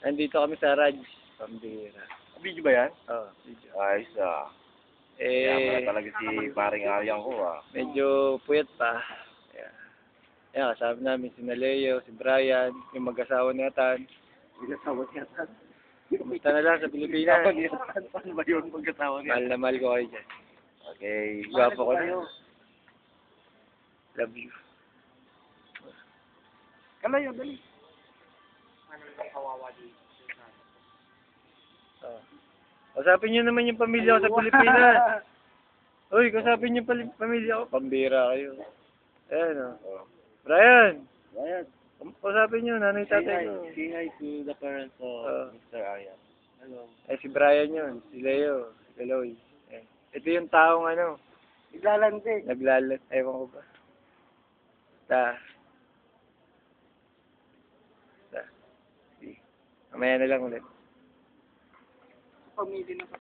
Nandito kami sa Raj. Pambira. Video ba yan? Oo, video. Ayos Kaya pala Eh, talaga si paring Aryang ko medyo puyat pa. Yeah. Yeah, kasama namin si Naleo, si Brian, yung mag-asawa ni Atan. Mag-asawa niya tan. Kumusta na lang sa Pilipinas? Paano ba yun mag-asawa niya? Mahal na mahal ko kayo dyan. Okay. Gwapo ko na. Love you. Kalayo, dali. Oh. Kasapin nyo naman yung pamilya ko sa Pilipinas. Uy, kasapin nyo pamilya ko. Pambira kayo. Ayan o. Brian! Ayan. Kasapin nyo, nanay tatay ko. Say hi to the parents of Mr. Aryang. Hello. Eh, si Brian yun. Si Leo. Si Kaloy. Eh. Ito yung taong ano. Iglalante. Naglalat. Ewan ko ba. Mamaya na lang ulit. Pamilya na